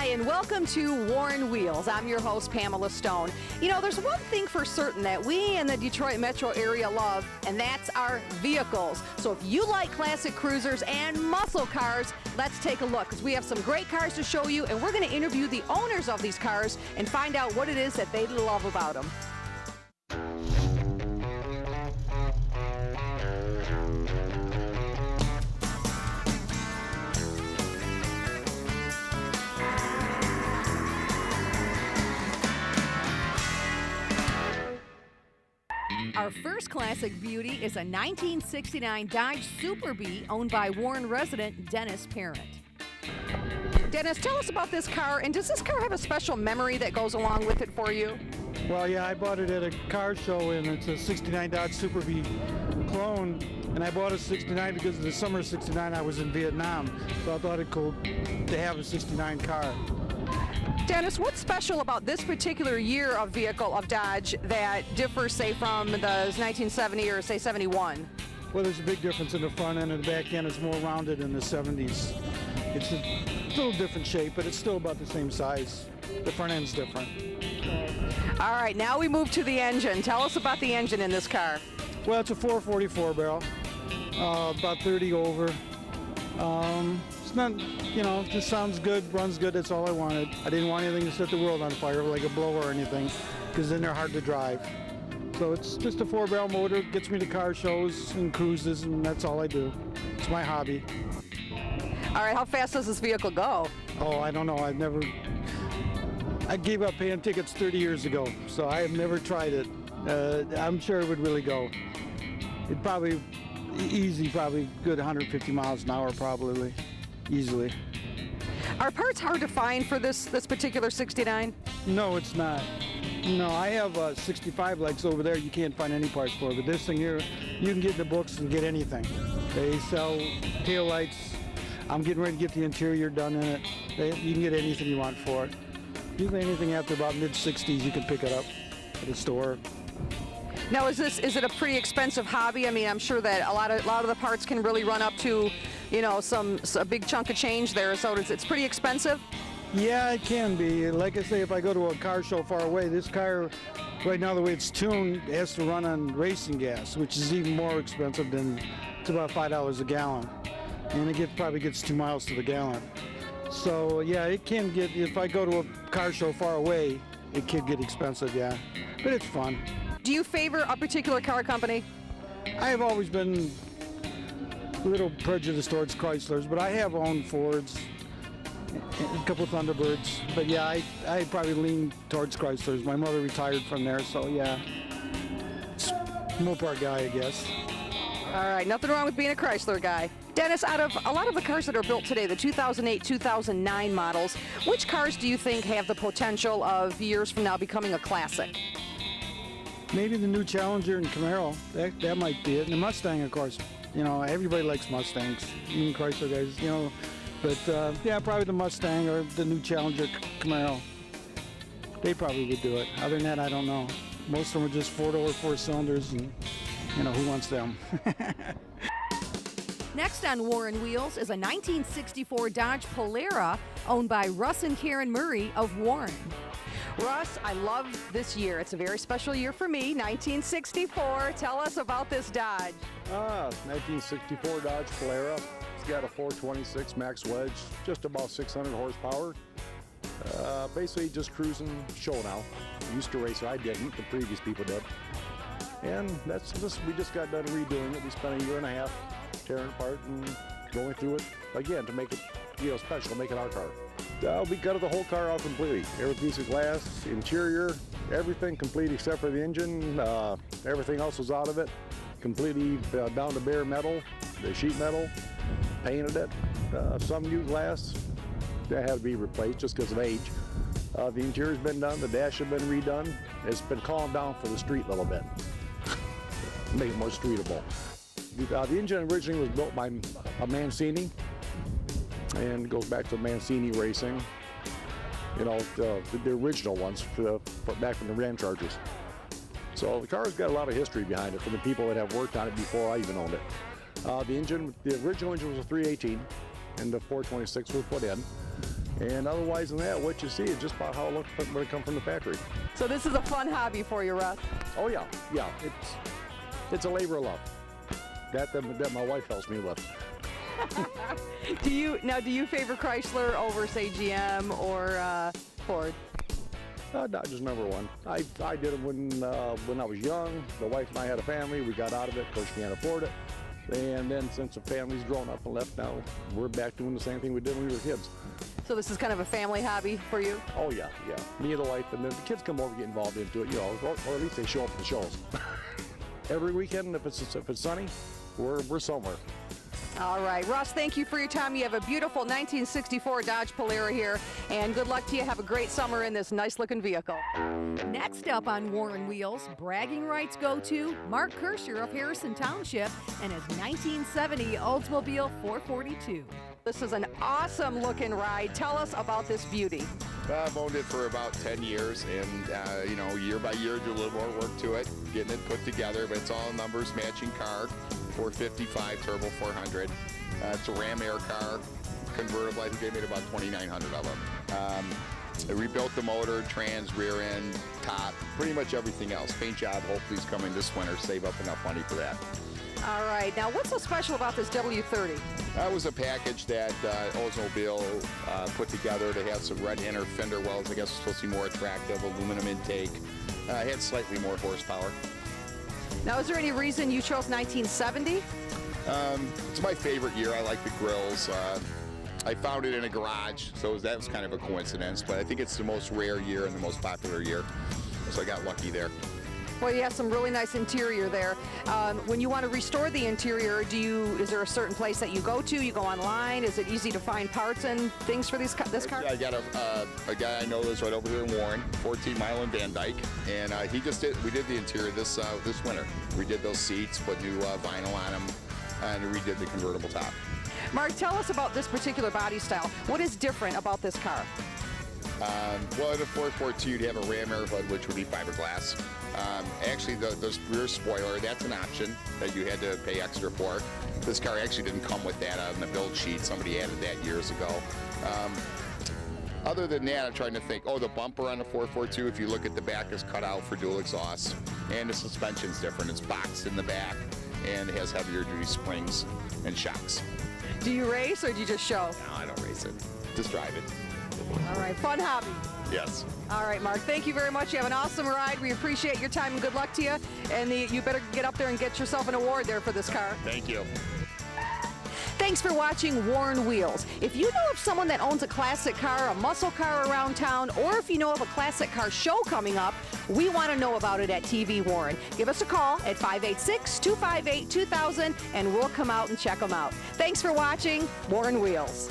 And welcome to Warren Wheels. I'm your host, Pamela Stone. You know, there's one thing for certain that we in the Detroit metro area love, and that's our vehicles. So if you like classic cruisers and muscle cars, let's take a look, because we have some great cars to show you, and we're going to interview the owners of these cars and find out what it is that they love about them. Our first classic beauty is a 1969 Dodge Super Bee owned by Warren resident Dennis Parent. Dennis, tell us about this car, and does this car have a special memory that goes along with it for you? Well, yeah, I bought it at a car show, and it's a 69 Dodge Super Bee clone, and I bought a 69 because of the summer of 69 I was in Vietnam, so I thought it cool to have a 69 car. Dennis, what's special about this particular year of vehicle of Dodge that differs, say, from the 1970 or, say, 71? Well, there's a big difference in the front end and the back end. It's more rounded in the 70s. It's a little different shape, but it's still about the same size. The front end's different. All right, now we move to the engine. Tell us about the engine in this car. Well, it's a 444 barrel, about 30 over. It's not, you know, it just sounds good, runs good, that's all I wanted. I didn't want anything to set the world on fire, like a blower or anything, because then they're hard to drive. So it's just a 4-barrel motor, gets me to car shows and cruises, and that's all I do. It's my hobby. All right, how fast does this vehicle go? Oh, I don't know, I gave up paying tickets 30 years ago, so I have never tried it. I'm sure it would really go. It'd probably, probably good 150 miles an hour, probably. Easily. Are parts hard to find for this particular 69? No, it's not. No, I have 65 legs over there. You can't find any parts for it. But this thing here, you can get in the books and get anything. They sell tail lights. I'm getting ready to get the interior done in it. You can get anything you want for it. Usually anything after about mid-60s, you can pick it up at a store. Now, is it a pretty expensive hobby? I mean, I'm sure that a lot of the parts can really run up to, you know, a big chunk of change there. So it's pretty expensive. Yeah, it can be. Like I say, if I go to a car show far away, this car, right now the way it's tuned, has to run on racing gas, which is even more expensive than, it's about $5 a gallon, and it probably gets 2 miles to the gallon. So yeah, it can get. If I go to a car show far away, it can get expensive. Yeah, but it's fun. Do you favor a particular car company? I have always been a little prejudiced towards Chryslers, but I have owned Fords, a couple of Thunderbirds. But yeah, I probably lean towards Chryslers. My mother retired from there, so yeah, it's Mopar guy, I guess. All right, nothing wrong with being a Chrysler guy. Dennis, out of a lot of the cars that are built today, the 2008, 2009 models, which cars do you think have the potential of years from now becoming a classic? Maybe the new Challenger and Camaro. That might be it. And the Mustang, of course. You know, everybody likes Mustangs, even Chrysler guys, you know. But yeah, probably the Mustang or the new Challenger Camaro. They probably would do it. Other than that, I don't know. Most of them are just 4 cylinders, and, you know, who wants them? Next on Warren Wheels is a 1964 Dodge Polara owned by Russ and Karen Murray of Warren. Russ, I love this year. It's a very special year for me, 1964. Tell us about this Dodge. 1964 Dodge Polara. It's got a 426 max wedge, just about 600 horsepower. Basically just cruising show now. Used to race it, I didn't, the previous people did. And we just got done redoing it. We spent a year and a half tearing it apart and going through it again to make it, you know, special, make it our car. We gutted the whole car out completely. Every piece of glass, interior, everything complete except for the engine. Everything else was out of it. Completely down to bare metal, the sheet metal, painted it. Some new glass that had to be replaced just because of age. The interior's been done, the dash has been redone. It's been calmed down for the street a little bit. Make it more streetable. The engine originally was built by a Mancini, and it goes back to Mancini racing. You know, the original ones back from the Ram Chargers. So the car's got a lot of history behind it from the people that have worked on it before I even owned it. The original engine was a 318, and the 426 was put in. And otherwise than that, what you see is just about how it looks when it comes from the factory. So this is a fun hobby for you, Russ. Oh yeah, yeah. It's a labor of love. That my wife helps me with. Do you favor Chrysler over, say, GM or Ford? Dodge's number one. I did it when I was young. The wife and I had a family. We got out of it. Of course, we can't afford it. And then since the family's grown up and left now, we're back doing the same thing we did when we were kids. So this is kind of a family hobby for you? Oh yeah, yeah. Me and the wife, and then the kids come over and get involved into it, you know, or at least they show up at the shows. Every weekend, if it's sunny, we're somewhere. All right, Russ, thank you for your time. You have a beautiful 1964 Dodge Polara here, and good luck to you. Have a great summer in this nice-looking vehicle. Next up on Warren Wheels, bragging rights go to Mark Kirscher of Harrison Township and his 1970 Oldsmobile 442. This is an awesome-looking ride. Tell us about this beauty. I've owned it for about 10 years, and you know, year by year, do a little more work to it, getting it put together, but it's all numbers matching car. 455 Turbo 400. It's a Ram Air car, convertible. I think they made about 2,900 of them. I rebuilt the motor, trans, rear end, top, pretty much everything else. Paint job hopefully is coming this winter. Save up enough money for that. All right. Now, what's so special about this W30? That was a package that Oldsmobile put together to have some red inner fender wells. I guess it's supposed to be more attractive, aluminum intake. Had slightly more horsepower. Now, is there any reason you chose 1970? It's my favorite year. I like the grills. I found it in a garage, so that was kind of a coincidence, but I think it's the most rare year and the most popular year, so I got lucky there. Well, you have some really nice interior there. When you want to restore the interior, is there a certain place that you go to? You go online? Is it easy to find parts and things for this car? I got a guy I know that's right over here in Warren, 14 Mile in Van Dyke, and we did the interior this winter. We did those seats, put new vinyl on them, and redid the convertible top. Mark, tell us about this particular body style. What is different about this car? Well, in a 442, you'd have a Ram Air hood, which would be fiberglass. Actually, the rear spoiler, that's an option that you had to pay extra for. This car actually didn't come with that on the build sheet. Somebody added that years ago. Other than that, I'm trying to think. Oh, the bumper on the 442, if you look at the back, is cut out for dual exhaust. And the suspension's different. It's boxed in the back, and it has heavier duty springs and shocks. Do you race, or do you just show? No, I don't race it. Just drive it. All right, fun hobby. Yes. All right, Mark, thank you very much. You have an awesome ride. We appreciate your time, and good luck to you. And you better get up there and get yourself an award there for this car. Thank you. Thanks for watching Warren Wheels. If you know of someone that owns a classic car, a muscle car around town, or if you know of a classic car show coming up, we want to know about it at TV Warren. Give us a call at 586-258-2000, and we'll come out and check them out. Thanks for watching Warren Wheels.